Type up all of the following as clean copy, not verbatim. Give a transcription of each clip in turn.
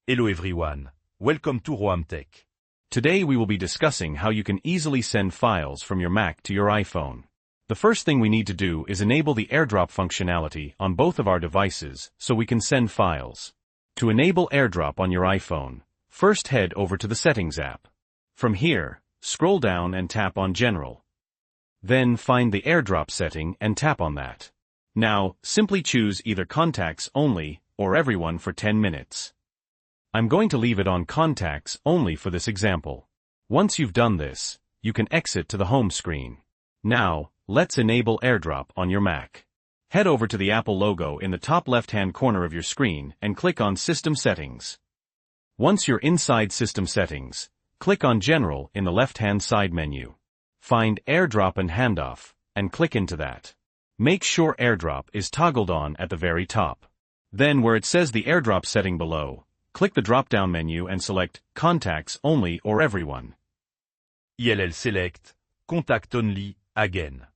Hello everyone, welcome to Roam Tech. Today we will be discussing how you can easily send files from your Mac to your iPhone. The first thing we need to do is enable the AirDrop functionality on both of our devices so we can send files. To enable AirDrop on your iPhone, first head over to the Settings app. From here, scroll down and tap on General. Then find the AirDrop setting and tap on that. Now, simply choose either Contacts Only or Everyone for 10 minutes. I'm going to leave it on Contacts Only for this example. Once you've done this, you can exit to the home screen. Now, let's enable AirDrop on your Mac. Head over to the Apple logo in the top left-hand corner of your screen and click on System Settings. Once you're inside System Settings, click on General in the left-hand side menu. Find AirDrop and Handoff, and click into that. Make sure AirDrop is toggled on at the very top. Then where it says the AirDrop setting below, click the drop-down menu and select Contacts Only or Everyone. ILL select Contact Only again.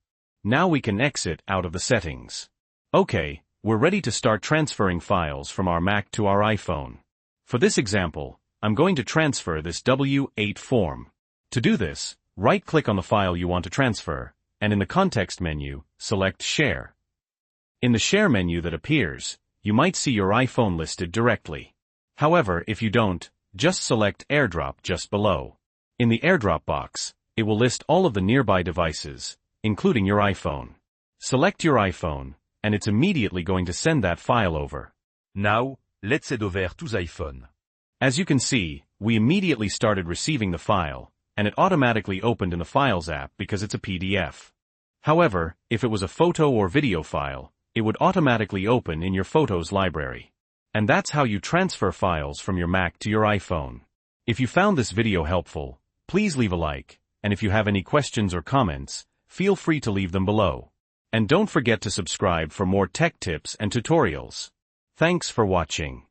Now we can exit out of the settings. Okay, we're ready to start transferring files from our Mac to our iPhone. For this example, I'm going to transfer this W8 form. To do this, right-click on the file you want to transfer, and in the context menu, select Share. In the Share menu that appears, you might see your iPhone listed directly. However, if you don't, just select AirDrop just below. In the AirDrop box, it will list all of the nearby devices, including your iPhone. Select your iPhone, and it's immediately going to send that file over. Now, let's head over to the iPhone. As you can see, we immediately started receiving the file, and it automatically opened in the Files app because it's a PDF. However, if it was a photo or video file, it would automatically open in your Photos library. And that's how you transfer files from your Mac to your iPhone. If you found this video helpful, please leave a like, and if you have any questions or comments, feel free to leave them below. And don't forget to subscribe for more tech tips and tutorials. Thanks for watching.